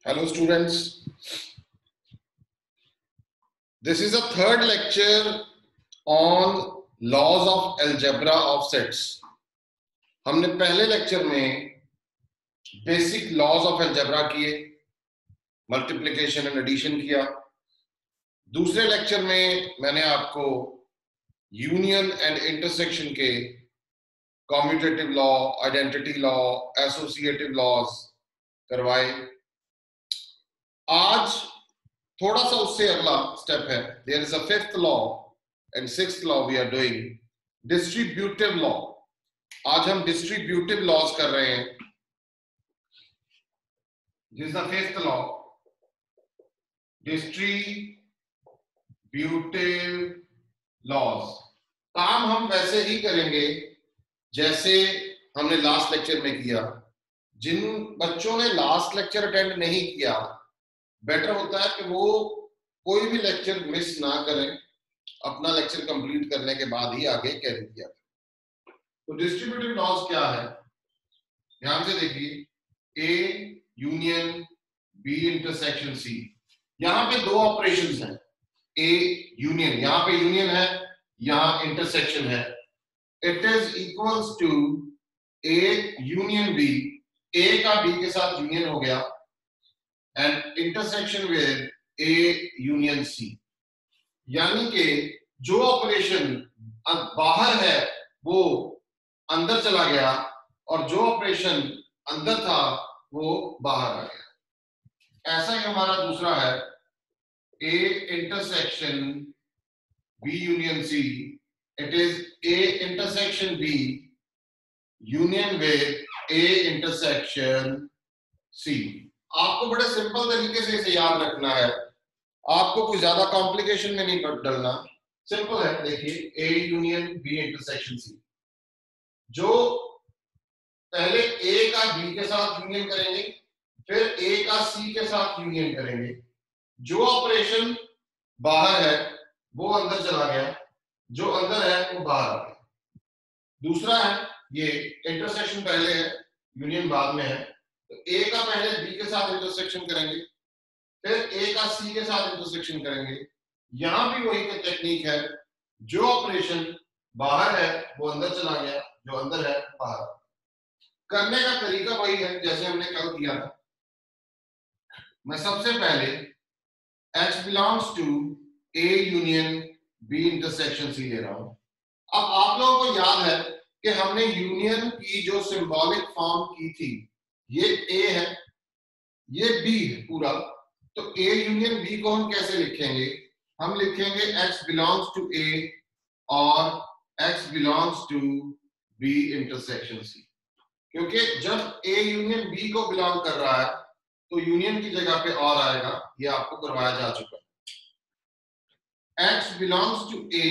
Hello students, this is a third lecture on laws of algebra of sets. हमने पहले lecture में basic laws of algebra किए, multiplication and addition किया। दूसरे lecture में मैंने आपको यूनियन एंड इंटरसेक्शन के commutative law, identity law, associative laws करवाए। आज थोड़ा सा उससे अगला स्टेप है। There is a fifth law and sixth law we are doing distributive law. आज हम डिस्ट्रीब्यूटिव लॉज कर रहे हैं। This is the fifth law, distributive laws. काम हम वैसे ही करेंगे जैसे हमने लास्ट लेक्चर में किया। जिन बच्चों ने लास्ट लेक्चर अटेंड नहीं किया, बेटर होता है कि वो कोई भी लेक्चर मिस ना करें, अपना लेक्चर कंप्लीट करने के बाद ही आगे कैरी किया। तो डिस्ट्रीब्यूटिव लॉज क्या है, ध्यान से देखिए। A union B intersection C. यहां पे दो ऑपरेशंस हैं, ए यूनियन, यहां पे यूनियन है, यहां इंटरसेक्शन है। It is equals to A union B. A का बी के साथ यूनियन हो गया and intersection with A union C. यानी कि जो ऑपरेशन बाहर है वो अंदर चला गया और जो ऑपरेशन अंदर था वो बाहर आ गया। ऐसा ही हमारा दूसरा है, A intersection B union C. It is A intersection B union with A intersection C. आपको बड़े सिंपल तरीके से इसे याद रखना है, आपको कुछ ज्यादा कॉम्प्लिकेशन में नहीं डलना। सिंपल है, देखिए A union B intersection C. जो पहले ए का बी के साथ यूनियन करेंगे, फिर ए का सी के साथ यूनियन करेंगे। जो ऑपरेशन बाहर है वो अंदर चला गया, जो अंदर है वो बाहर आ गया। दूसरा है ये इंटरसेक्शन पहले है, यूनियन बाद में है। तो ए का पहले बी के साथ इंटरसेक्शन करेंगे, फिर ए का सी के साथ इंटरसेक्शन करेंगे। यहां भी वही टेक्निक है, जो ऑपरेशन बाहर है वो अंदर चला गया, जो अंदर है बाहर। करने का तरीका वही है जैसे हमने कल किया था। मैं सबसे पहले H belongs to A union B intersection C ले रहा हूं। अब आप लोगों को याद है कि हमने यूनियन की जो सिंबॉलिक फॉर्म की थी, ये A है, ये B है पूरा। तो A यूनियन B को हम कैसे लिखेंगे? हम लिखेंगे X बिलोंग्स टू A और X belongs to B intersection C। क्योंकि जब A यूनियन B को बिलोंग कर रहा है तो यूनियन की जगह पे और आएगा, ये आपको करवाया जा चुका है। X बिलोंग्स टू A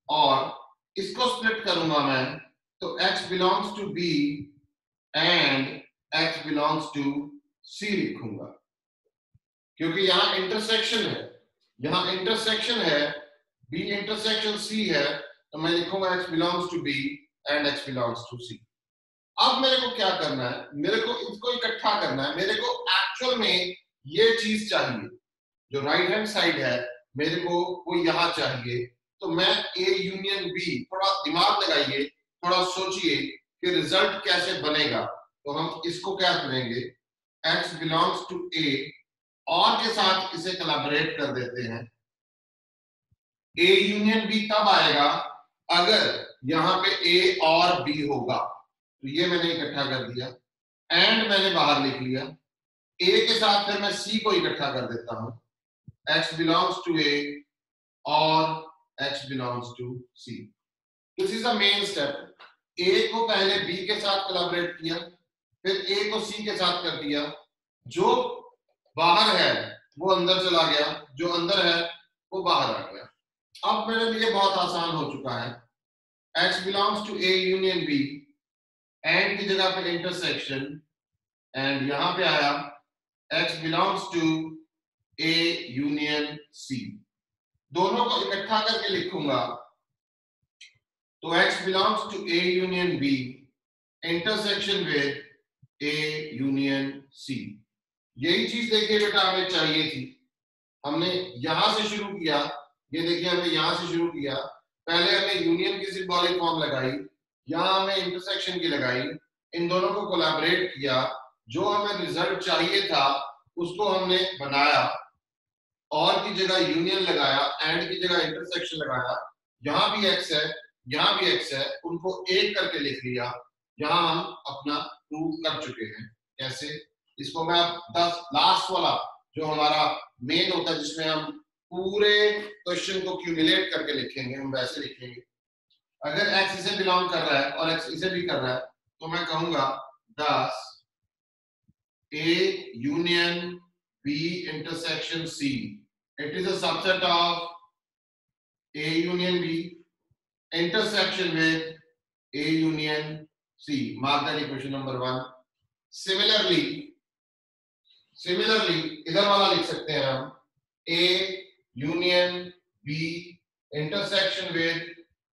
और इसको स्प्लिट करूंगा मैं, तो X belongs to B and X belongs to C लिखूंगा। क्योंकि यहां इंटरसेक्शन है, यहां इंटरसेक्शन है, B इंटरसेक्शन C है, तो मैं लिखूंगा X belongs to B and X belongs to C। अब मेरे को क्या करना है, मेरे को इसको इकट्ठा करना है। मेरे को एक्चुअल में ये चीज चाहिए, जो राइट हैंड साइड है मेरे को वो यहां चाहिए। तो मैं ए यूनियन बी, थोड़ा दिमाग लगाइए, थोड़ा सोचिए कि रिजल्ट कैसे बनेगा। तो हम इसको क्या करेंगे, एक्स बिलोंग्स टू ए और के साथ इसे कोलैबोरेट कर देते हैं। ए यूनियन बी तब आएगा अगर यहां पे ए और बी होगा। तो ये मैंने इकट्ठा कर दिया एंड मैंने बाहर लिख लिया। ए के साथ फिर मैं सी को इकट्ठा कर देता हूं, x belongs to A और x belongs to C। This is the main step. A को पहले B के साथ कोलैबोरेट किया, फिर A को C के साथ कर दिया। जो बाहर है वो अंदर चला गया, जो अंदर है वो बाहर आ गया। अब मेरे लिए बहुत आसान हो चुका है। x belongs to A union B, and की जगह पे इंटरसेक्शन, एंड यहां पे आया x belongs to A union C। दोनों को इकट्ठा करके लिखूंगा, तो x belongs to A union B intersection with A union C। यही चीज देखिए बेटा हमें चाहिए थी। हमने यहां से शुरू किया, ये देखिए हमने यहां से शुरू किया, पहले हमने यूनियन की सिंबॉलिक फॉर्म लगाई, यहां हमने इंटरसेक्शन की लगाई, इन दोनों को कोलैबोरेट किया, जो हमें रिजल्ट चाहिए था उसको हमने बनाया, और की जगह यूनियन लगाया, एंड की जगह इंटरसेक्शन लगाया, यहां भी एक्स है, यहां भी एक्स है, उनको एक करके लिख लिया, यहां हम अपना प्रूव कर चुके हैं। कैसे? इसको मैं 10 लास्ट वाला जो हमारा मेन होता है जिसमें हम पूरे क्वेश्चन को क्यूमुलेट करके लिखेंगे, हम वैसे लिखेंगे। अगर x इसे बिलोंग कर रहा है और x इसे भी कर रहा है तो मैं कहूंगा 10 A union B intersection C, it is a subset of A union B intersection with A union C. Mark that equation number 1. Similarly इधर वाला लिख सकते हैं हम A union B intersection with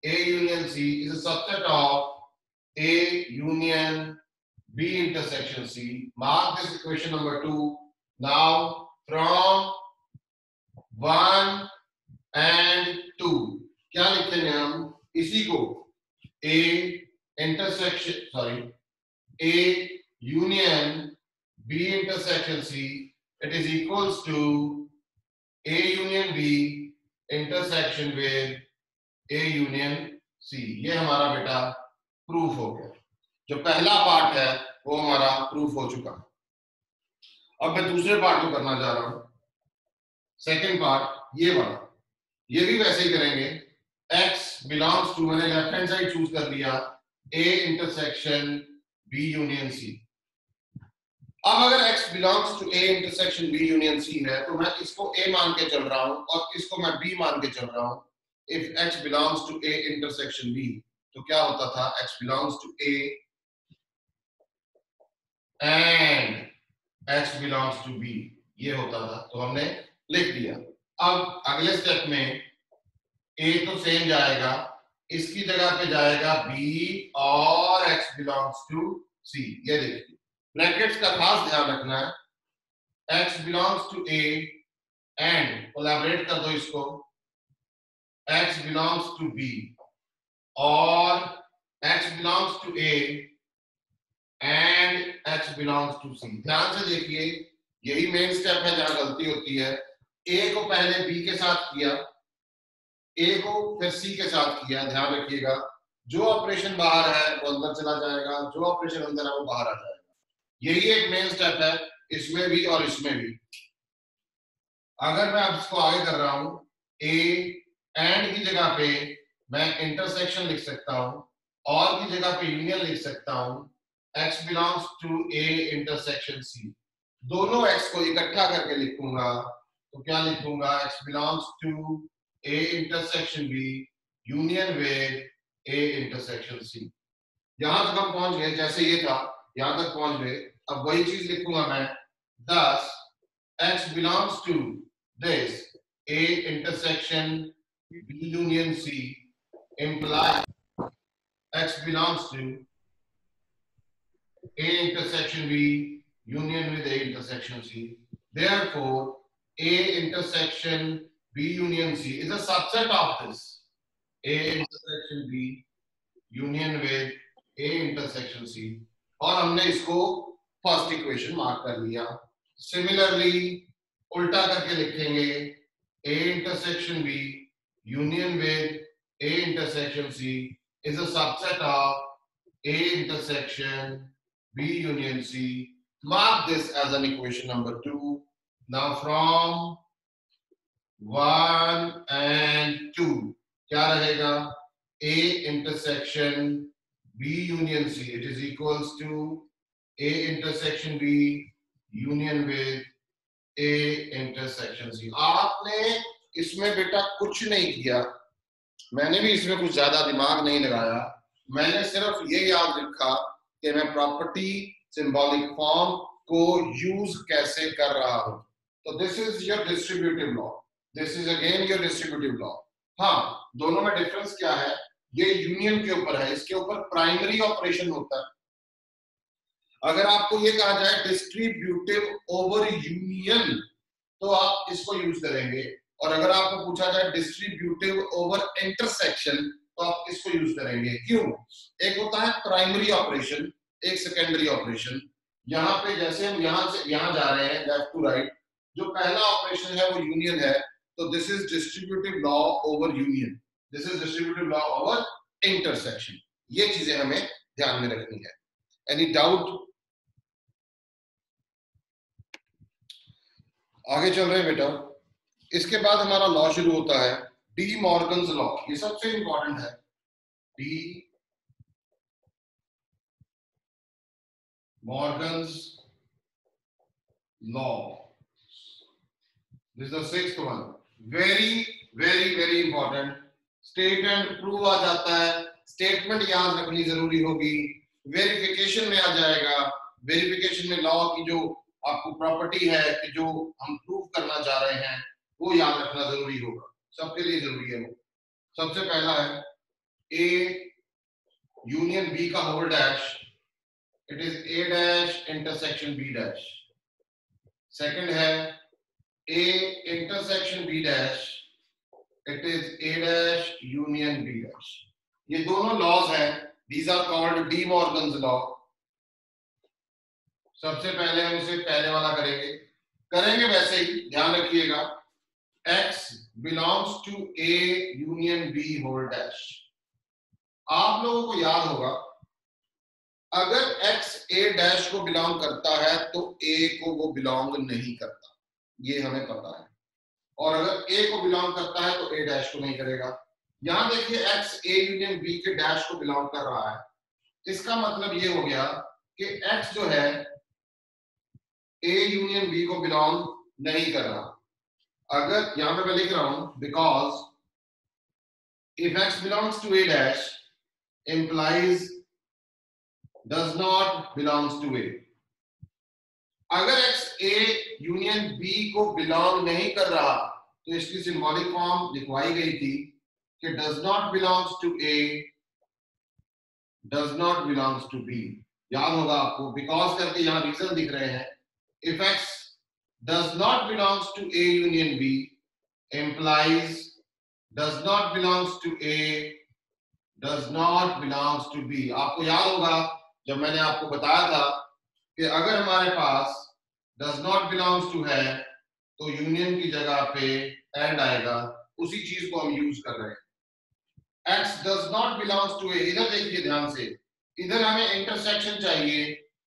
A union C is a subset of A union B intersection C. Mark this equation number 2. Now from 1 and 2 क्या लिखेंगे हम? इसी को A union B intersection C, it is equals to A union B intersection with A union C. ये हमारा बेटा proof हो गया। जो पहला पार्ट है वो हमारा प्रूफ हो चुका। अब मैं दूसरे पार्ट को करना जा रहा हूं, सेकंड पार्ट ये वाला, ये भी वैसे ही करेंगे। x बिलोंग्स टू, मैंने लेफ्ट हैंड साइड चूज कर लिया, A intersection B union C। अब अगर x belongs to A intersection B union C है तो मैं इसको A मान के चल रहा हूं और इसको मैं B मान के चल रहा हूं। If x belongs to A intersection B तो क्या होता था? x belongs to A and x belongs to B, ये होता था। तो हमने लिख दिया। अब अगले स्टेप में A तो सेम जाएगा, इसकी जगह पे जाएगा B और x बिलोंग्स टू C। ये देखिए ब्रैकेट्स का खास ध्यान रखना है, x belongs to A and collaborate कर दो इसको, x बिलोंग्स टू B और x belongs to A and x belongs to C। ध्यान से देखिए यही मेन स्टेप है जहां गलती होती है। A को पहले B के साथ किया, A को फिर C के साथ किया। ध्यान रखिएगा जो ऑपरेशन बाहर है वो अंदर चला जाएगा, जो ऑपरेशन अंदर है वो बाहर आ जाएगा। यही एक मेन स्टेप है इसमें भी और इसमें भी। अगर मैं अब इसको आगे कर रहा हूं, A एंड की जगह पे मैं इंटरसेक्शन लिख सकता हूं और की जगह पे यूनियन लिख सकता हूं, x belongs to A intersection C। दोनों x को इकट्ठा करके लिखूंगा तो क्या लिखूंगा? x belongs to A intersection B union with A intersection C। यहां तक हम पहुंच गए, जैसे ये था यहां तक पहुंच गए। अब वही चीज लिखूंगा मैं, 10 x belongs to this A intersection B union C implies x belongs to A intersection B union with A intersection C. Therefore, A intersection B union C is a subset of this A intersection B union with A intersection C। और हमने इसको first equation mark कर लिया। Similarly उल्टा करके लिखेंगे, A intersection B union with A intersection C is a subset of A intersection B union C. Mark this as an equation number 2. Now from 1 and 2 क्या रहेगा? A intersection B union C, it is equals to A intersection B union with A intersection C। आपने इसमें बेटा कुछ नहीं किया, मैंने भी इसमें कुछ ज्यादा दिमाग नहीं लगाया, मैंने सिर्फ ये याद रखा कि मैं प्रॉपर्टी सिंबॉलिक फॉर्म को यूज कैसे कर रहा हूं। तो this is your distributive law, this is again your distributive law. हाँ, दोनों में डिफरेंस क्या है? ये यूनियन के ऊपर है, इसके ऊपर प्राइमरी ऑपरेशन होता है। अगर आपको ये कहा जाए डिस्ट्रीब्यूटिव ओवर यूनियन तो आप इसको यूज करेंगे, और अगर आपको पूछा जाए डिस्ट्रीब्यूटिव ओवर इंटरसेक्शन तो आप इसको यूज करेंगे। क्यों? एक होता है प्राइमरी ऑपरेशन, एक सेकेंडरी ऑपरेशन। यहाँ पे जैसे हम यहाँ से यहाँ जा रहे हैं लेफ्ट टू राइट, जो पहला ऑपरेशन है वो यूनियन है, तो this is distributive law over union, this is distributive law over intersection. ये चीजें हमें ध्यान में रखनी है। Any doubt? आगे चल रहे हैं बेटा। इसके बाद हमारा लॉ शुरू होता है डी मॉर्गन्स लॉ। ये सबसे इंपॉर्टेंट है, De Morgan's law. This is the sixth one, very very very important. State and prove आ जाता है, स्टेटमेंट याद रखनी जरूरी होगी, वेरिफिकेशन में आ जाएगा। वेरिफिकेशन में लॉ की जो आपको प्रॉपर्टी है कि जो हम प्रूव करना चाह रहे हैं वो याद रखना जरूरी होगा, सबके लिए जरूरी है वो। सबसे पहला है ए यूनियन बी का whole dash, it is A dash intersection B dash. Second है A intersection B dash, it is A dash union B dash. ये दोनों लॉज हैं, these are called De Morgan's law. सबसे पहले हम इसे पहले वाला करेंगे वैसे ही, ध्यान रखिएगा x belongs to A union B whole dash. आप लोगों को याद होगा अगर x A डैश को बिलोंग करता है तो A को वो बिलोंग नहीं करता, ये हमें पता है। और अगर A को बिलोंग करता है तो A डैश को नहीं करेगा। यहां देखिए x A यूनियन B के डैश को बिलोंग कर रहा है, इसका मतलब ये हो गया कि x जो है A यूनियन B को बिलोंग नहीं कर रहा। अगर यहां पे मैं लिख रहा हूं because if x belongs to A dash implies does not belongs to A। अगर x A यूनियन B को बिलोंग नहीं कर रहा तो इसकी सिंबॉलिक फॉर्म लिखवाई गई थी कि does not belongs to A does not belongs to B। याद होगा आपको, बिकॉज करके यहां रीजन दिख रहे हैं। If x does not belongs to A union B implies does not belongs to A does not belongs to B। आपको याद होगा जब मैंने आपको बताया था कि अगर हमारे पास does not belongs to है तो यूनियन की जगह पे एंड आएगा, उसी चीज को हम यूज कर रहे हैं। X does not belongs to A, इधर देखिए ध्यान से, इधर हमें इंटरसेक्शन चाहिए,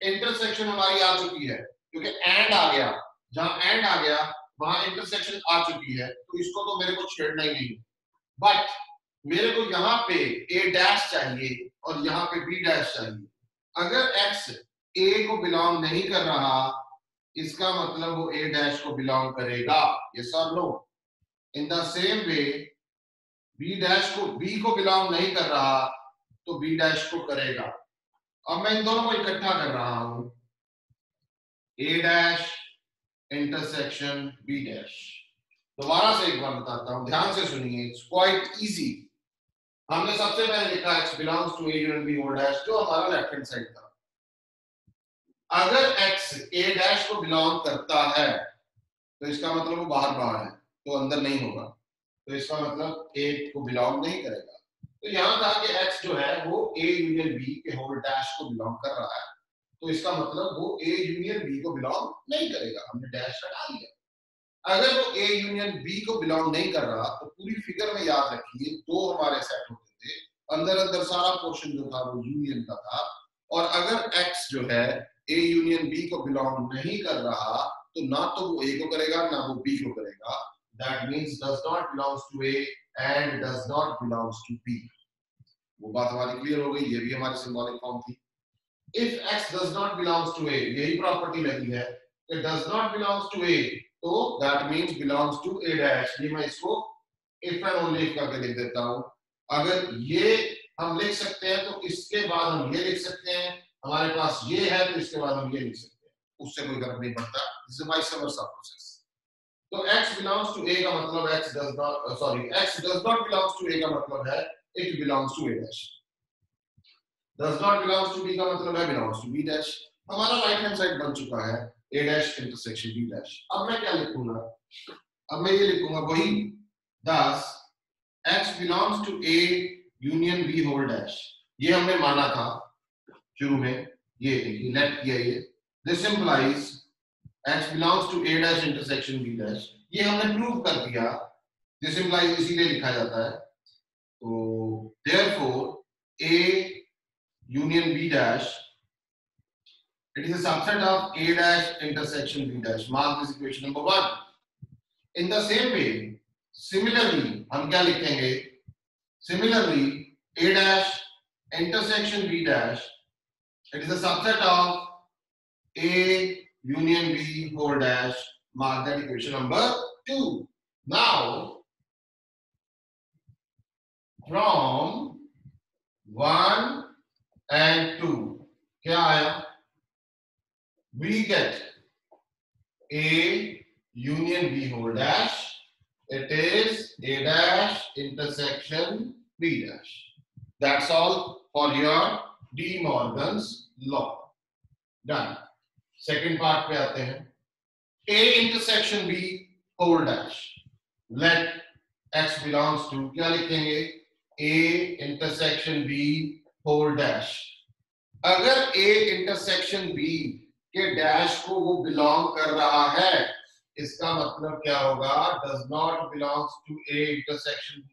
इंटरसेक्शन हमारी आ चुकी है क्योंकि एंड आ गया, जहां एंड आ गया वहां इंटरसेक्शन आ चुकी है, तो इसको तो मेरे को छेड़ना ही नहीं। बट मेरे को यहाँ पे A डैश चाहिए और यहाँ पे B डैश चाहिए। अगर X A को बिलोंग नहीं कर रहा इसका मतलब वो A डैश को बिलोंग करेगा, यस और no. In the same way B dash को B को बिलोंग नहीं कर रहा तो B डैश को करेगा। अब मैं इन दोनों को इकट्ठा कर रहा हूं, A dash intersection B dash. दोबारा से एक बार बताता हूं, ध्यान से सुनिए, इट्स क्वाइट इजी। हमने सबसे पहले लिखा x belongs to A union B whole dash, जो हमारा लेफ्ट हैंड साइड था। अगर x A डैश को बिलोंग करता है तो इसका मतलब वो बाहर है, तो अंदर नहीं होगा, तो इसका मतलब A को बिलोंग नहीं करेगा। तो यहाँ था कि x जो है वो A यूनियन B के होल डैश को बिलोंग कर रहा है, तो इसका मतलब वो A यूनियन B को बिलोंग नहीं करेगा, हमने डैश हटा दिया। अगर वो A यूनियन B को बिलोंग नहीं कर रहा तो पूरी फिगर में याद रखिए दो हमारे सेट होते थे, अंदर अंदर सारा पोर्शन जो था वो यूनियन का था। और अगर X जो है A यूनियन B को बिलोंग नहीं कर रहा तो ना तो वो A को करेगा ना वो B को करेगा। That means does not belongs to A and does not belongs to B। वो बात हमारी क्लियर हो गई, ये भी हमारी सिंबॉलिक फॉर्म थी। If X does not belongs to A, यही प्रॉपर्टी लगी है कि does not belongs to A, तो that means belongs to A dash. ये मैं इसको इफ एंड ओनली इफ करके लिख देता हूं। अगर ये हम लिख सकते हैं तो इसके बाद हम ये लिख सकते हैं, हमारे पास ये है तो इसके बाद हम ये लिख सकते हैं, उससे कोई फर्क नहीं पड़ता। This is vice versa process. तो x बिलोंग्स टू A का मतलब x does not belongs to A का मतलब है it belongs to A dash. Does not belongs to B का मतलब है बिलोंग्स टू B डैश। हमारा राइट हैंड साइड बन चुका है a dash intersection b dash. अब मैं क्या लिखूंगा, अब मैं ये लिखूंगा वही, thus x belongs to a union b whole dash. ये हमने माना था शुरू में, ये देखिए लेट किया ये, this implies x belongs to a dash intersection b dash. ये हमने प्रूव कर दिया, दिस इंप्लाइज इसीलिए लिखा जाता है। तो therefore a union b dash, it is a subset of a dash intersection b dash। mark this equation number 1। in the same way similarly हम क्या लिखेंगे, similarly a dash intersection b dash, it is a subset of a union b whole dash। mark that equation number 2। now from 1 and 2 क्या आया, we get a union b whole dash, it is a dash intersection b dash। that's all for your De Morgan's law। done। second part पे आते हैं, a intersection b whole dash, let x belongs to, क्या लिखेंगे, a intersection b whole dash। अगर a intersection b के dash को वो belong कर रहा है, इसका मतलब क्या होगा, does not belongs to a intersection b।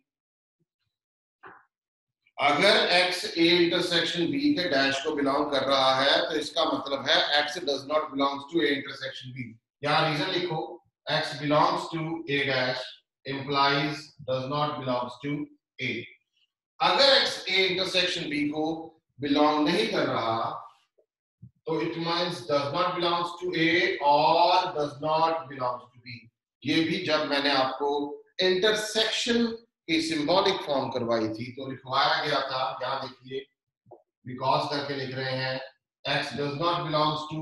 अगर x a intersection b के डैश को बिलोंग कर रहा है तो इसका मतलब है x does not belongs to a intersection b। यहाँ रीजन लिखो, x belongs to a dash implies does not belongs to a। अगर x a intersection b को बिलोंग नहीं कर रहा तो it means does not belongs to A और does not belongs to B। ये भी जब मैंने आपको इंटरसेक्शन की सिंबॉलिक फॉर्म करवाई थी तो लिखवाया गया था, यहाँ देखिए बिकॉज करके लिख रहे हैं, x does not belongs to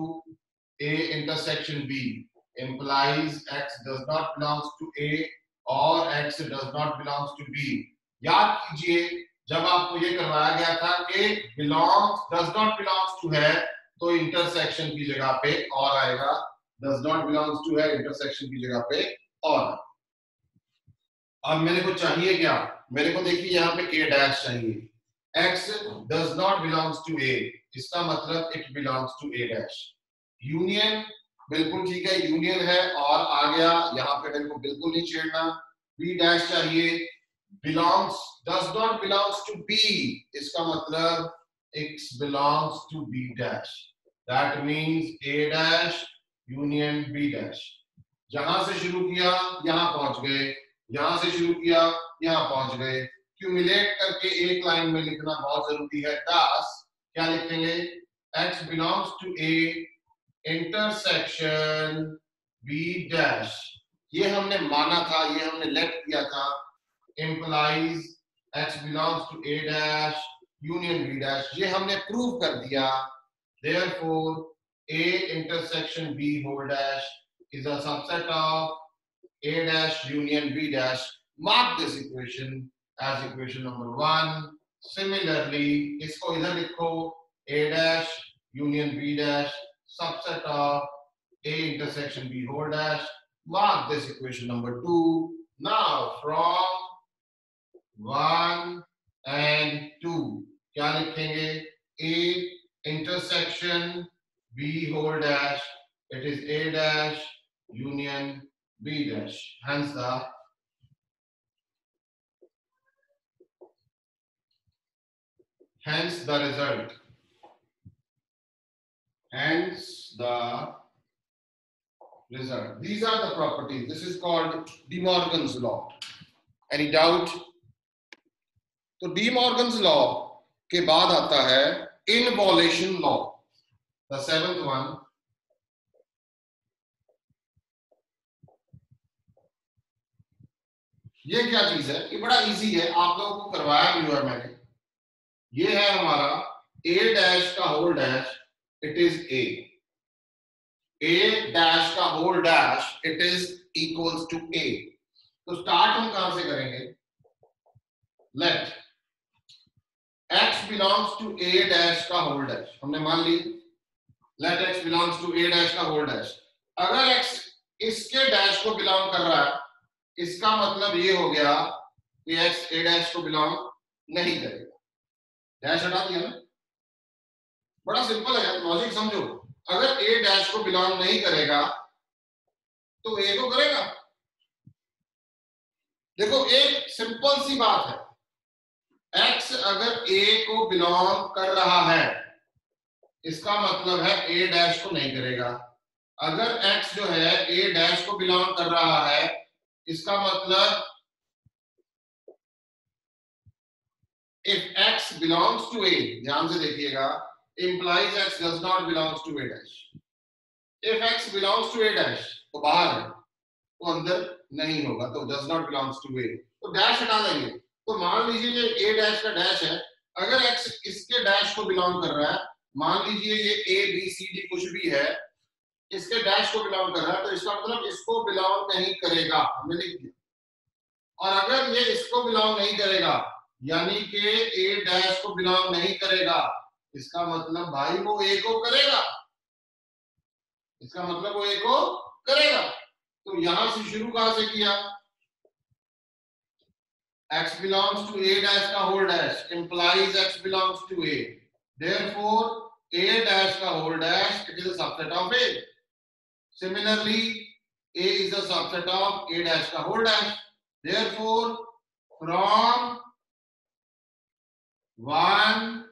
A intersection B implies x does not belongs to A और x does not belongs to B। याद कीजिए जब आपको ये करवाया गया था कि belongs does not belongs to है तो इंटरसेक्शन की जगह पे और आएगा, does not belongs to है इंटरसेक्शन की जगह पे और। अब मेरे को चाहिए क्या, मेरे को देखिए यहाँ पे a डैश चाहिए, x does not belongs to a, इसका मतलब it belongs to a dash. Union बिल्कुल ठीक है, यूनियन है और आ गया, यहाँ पे मेरे को बिल्कुल नहीं छेड़ना, b डैश चाहिए, belongs does not belongs to b, इसका मतलब x belongs to b dash। that means a dash union b dash। जहां से शुरू किया यहां पहुंच गए, यहां से शुरू किया यहां पहुंच गए, क्यूमुलेट करके एक लाइन में लिखना बहुत जरूरी है। thus क्या लिखेंगे, x belongs to a intersection b dash। ये हमने माना था, ये हमने लेट किया था, implies x belongs to a dash union b dash। ये हमने प्रूव कर दिया, therefore a intersection b whole dash is a subset of a dash union b dash। mark this equation as equation number 1। similarly इसको इधर लिखो, a dash union b dash subset of a intersection b whole dash। mark this equation number 2। now from 1 and 2 क्या लिखेंगे, a intersection b whole dash, it is a dash union b dash। hence the result, hence the result। these are the properties, this is called De Morgan's law। any doubt? तो D Morgan's law के बाद आता है इनवॉल्यूशन law, the seventh one. ये क्या चीज है, ये बड़ा इजी है, आप लोगों को करवाया भी हुआ है मैंने। ये है हमारा a डैश का whole dash, it is a dash का whole dash, it is equals to a। तो स्टार्ट हम कहां से करेंगे, let x belongs to a dash का होल डैश हमने मान ली, let x belongs to a dash का होल डैश। अगर x इसके डैश को बिलोंग कर रहा है, इसका मतलब ये हो गया कि x a डैश को बिलोंग नहीं करेगा। डैश हटा दिया ना, बड़ा सिंपल है, लॉजिक समझो। अगर a डैश को बिलोंग नहीं करेगा तो a को करेगा। देखो एक सिंपल सी बात है, x अगर a को बिलोंग कर रहा है इसका मतलब है a डैश को नहीं करेगा। अगर x जो है a डैश को बिलोंग कर रहा है इसका मतलब if x belongs to a, ध्यान से देखिएगा, implies x does not belongs to a dash। if x belongs to a dash तो बाहर है, तो अंदर नहीं होगा, तो does not belongs to a, तो डैश हटा देंगे। तो मान लीजिए ये a डैश का डैश है, अगर x इसके डैश को बिलोंग कर रहा है, मान लीजिए ये a b c d कुछ भी है, इसके डैश को बिलोंग कर रहा है, तो इसका मतलब इसको बिलोंग नहीं करेगा, हमने लिख दिया। और अगर ये इसको बिलोंग नहीं करेगा यानी कि ए डैश को बिलोंग नहीं करेगा, इसका मतलब भाई वो ए को करेगा, इसका मतलब वो ए को करेगा। तो यहां से शुरू कहां से किया, x belongs to a dash का whole dash implies x belongs to a, therefore a dash का whole dash it is a subset of a। similarly a is a subset of a dash का whole dash, therefore from 1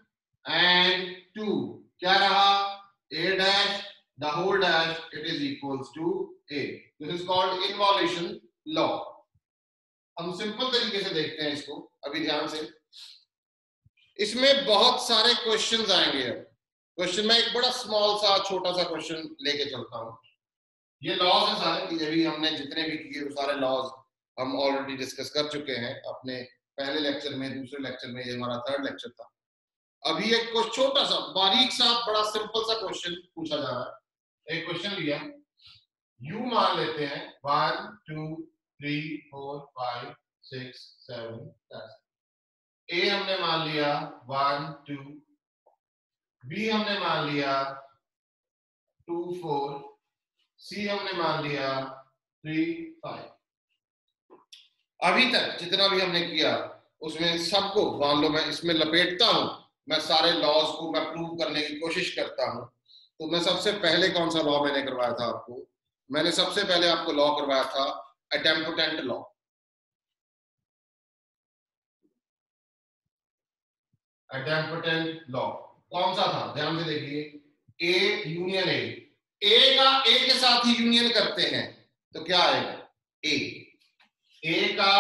and 2 क्या रहा, a dash the whole dash it is equals to a। this is called involution law। हम simple तरीके से देखते हैं इसको अभी ध्यान से, इसमें बहुत सारे क्वेश्चंस आएंगे। अब क्वेश्चन में एक बड़ा स्मॉल सा छोटा सा क्वेश्चन लेके चलता हूं। ये लॉज है सारे, ये भी हमने जितने भी किए वो सारे लॉज हम ऑलरेडी डिस्कस कर चुके हैं अपने पहले लेक्चर में, दूसरे लेक्चर में, ये हमारा थर्ड लेक्चर था। अभी एक छोटा सा बारीक सा बड़ा सिंपल सा क्वेश्चन पूछा जा रहा है। एक क्वेश्चन लिया, यू मान लेते हैं 1 2 3 4 5 6 7 10, ए हमने मान लिया 1 2, बी हमने मान लिया 2 4, सी हमने मान लिया 3 5। अभी तक जितना भी हमने किया उसमें सबको मान लो मैं इसमें लपेटता हूं, मैं सारे लॉज को मैं प्रूव करने की कोशिश करता हूं। तो मैं सबसे पहले कौन सा लॉ मैंने करवाया था आपको, मैंने सबसे पहले आपको लॉ करवाया था एडेम्पोटेंट लॉ। एडेम्पोटेंट लॉ कौन सा था, ध्यान से देखिए, ए यूनियन ए का ए के साथ ही यूनियन करते हैं तो क्या आएगा, ए का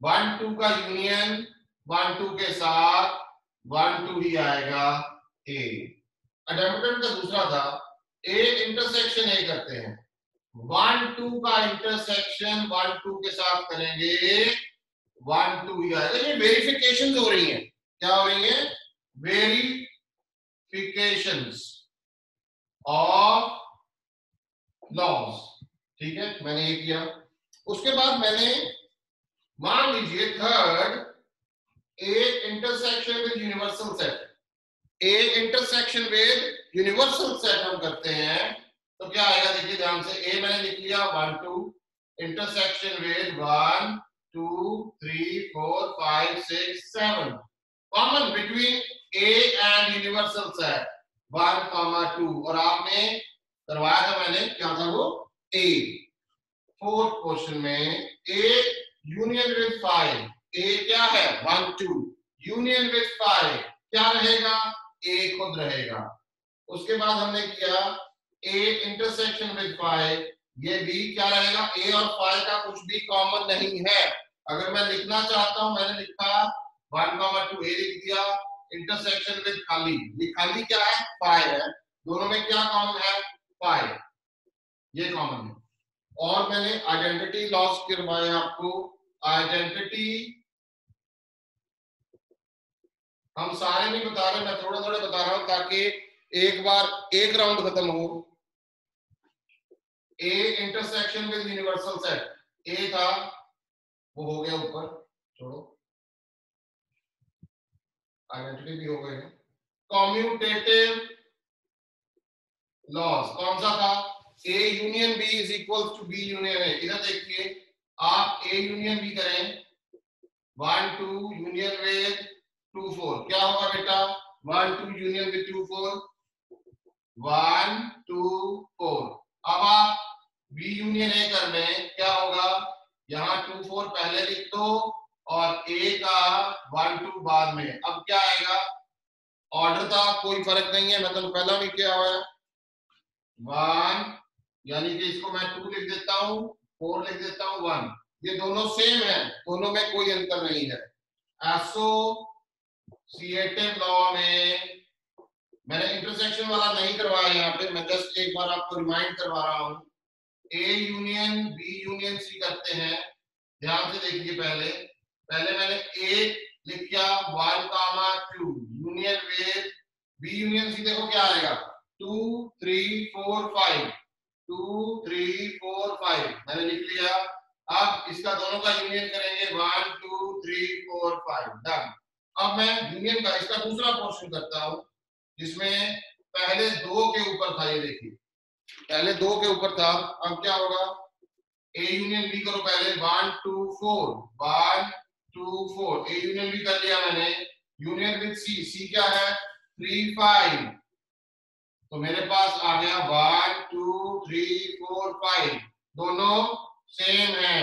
1 2 का यूनियन 1 2 के साथ 1 2 ही आएगा ए। एडेम्पोटेंट का दूसरा था ए इंटरसेक्शन ए करते हैं, 1 2 का इंटरसेक्शन 1 2 के साथ करेंगे 1 2 ही आएगा। ये वेरिफिकेशंस हो रही हैं, क्या हो रही है, वेरिफिकेशंस ऑफ लॉज। ठीक है, मैंने ये किया। उसके बाद मैंने मान लीजिए third A intersection with universal set, A intersection with universal set हम करते हैं तो क्या आएगा, देखिए ध्यान से, ए मैंने लिख लिया 1 2, intersection with 1 2 3 4 5 6 7, common between A and universal set 1 2, और आपने करवाया था मैंने क्या था वो, ए। फोर्थ क्वेश्चन में ए यूनियन विद 5, ए क्या है 1 2, यूनियन विद 5 क्या रहेगा, ए खुद रहेगा। उसके बाद हमने किया ए इंटरसेक्शन विद 5, ये भी क्या रहेगा, ए और 5 का कुछ भी कॉमन नहीं है। अगर मैं लिखना चाहता हूं, मैंने लिखा 1 2 ए लिख दिया, इंटरसेक्शन विद खाली, ये खाली क्या है 5 है, दोनों में क्या कॉमन है 5, ये कॉमन है। और मैंने आइडेंटिटी लॉस करवाए आपको, आइडेंटिटी हम सारे नहीं बता रहे, मैं थोड़ा थोड़ा बता रहा हूं ताकि एक बार एक राउंड खत्म हो। A intersection with universal set, A था वो हो गया ऊपर, छोड़ो, आइडेंटिटी भी हो गई है। कॉम्यूटेटिव लॉस कौन सा था? A union B is equal to B union A। इधर देखिए, आप A यूनियन B करें 1 2 यूनियन विद 2 4, क्या होगा बेटा? 1 2 यूनियन विद 2 4, 1 2 4। अब आप B यूनियन A कर लें, क्या होगा? यहाँ 2 4 पहले लिख दो और A का 1 2 बाद में। अब क्या आएगा? ऑर्डर था, कोई फर्क नहीं है, मैं तो पहला भी किया हुआ है 1, यानी कि इसको मैं 2 लिख देता हूं, 4 लिख देता हूं, 1। ये दोनों सेम है, दोनों में कोई अंतर नहीं है। एसोसिएटिव लॉ में मैंने इंटरसेक्शन वाला नहीं करवाया यहाँ पे, मैं जस्ट एक बार आपको रिमाइंड करवा रहा हूँ। A union B union C करते हैं, ध्यान से देखिए। पहले मैंने ए लिख किया 1 2 union with B union C, देखो क्या आएगा 2 3 4 5, 2 3 4 5 मैंने लिख लिया। अब इसका दोनों का यूनियन करेंगे 1 2 3 4 5, डन। अब मैं यूनियन का इसका दूसरा पोर्शन करता हूं, जिसमें पहले 2 के ऊपर था, ये देखिए पहले 2 के ऊपर था। अब क्या होगा? ए यूनियन बी करो पहले 1 2 4, 1 2 4, ए यूनियन बी कर लिया मैंने। यूनियन विद सी, सी क्या है? 3 5, तो मेरे पास आ गया 1 2 3 4 5, दोनों सेम है।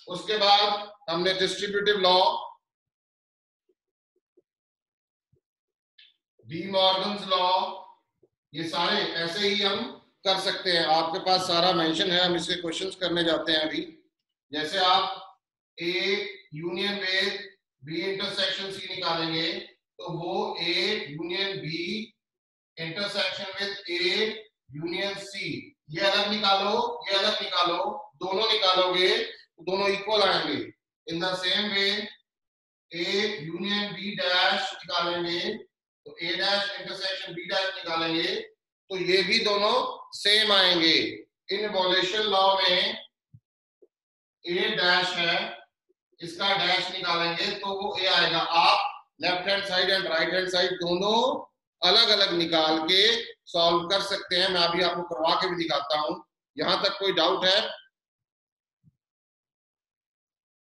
उसके बाद हमने distributive law, D Morgan's law, ये सारे ऐसे ही हम कर सकते हैं। आपके पास सारा मेंशन है, हम इसके क्वेश्चंस करने जाते हैं अभी। जैसे आप A union with B intersection C निकालेंगे, तो वो A union B intersection with A union C, ये अलग निकालो, ये अलग निकालो, दोनों निकालोगे तो दोनों इक्वल आएंगे। In the same way A union B dash निकालेंगे, तो A dash intersection B dash निकालेंगे तो ये भी दोनों सेम आएंगे। इनवॉल्यूशन लॉ में ए डैश है, इसका डैश निकालेंगे तो वो ए आएगा। आप left hand side and right hand side दोनों अलग अलग निकाल के सॉल्व कर सकते हैं। मैं अभी आपको करवा के भी दिखाता हूं। यहां तक कोई डाउट है?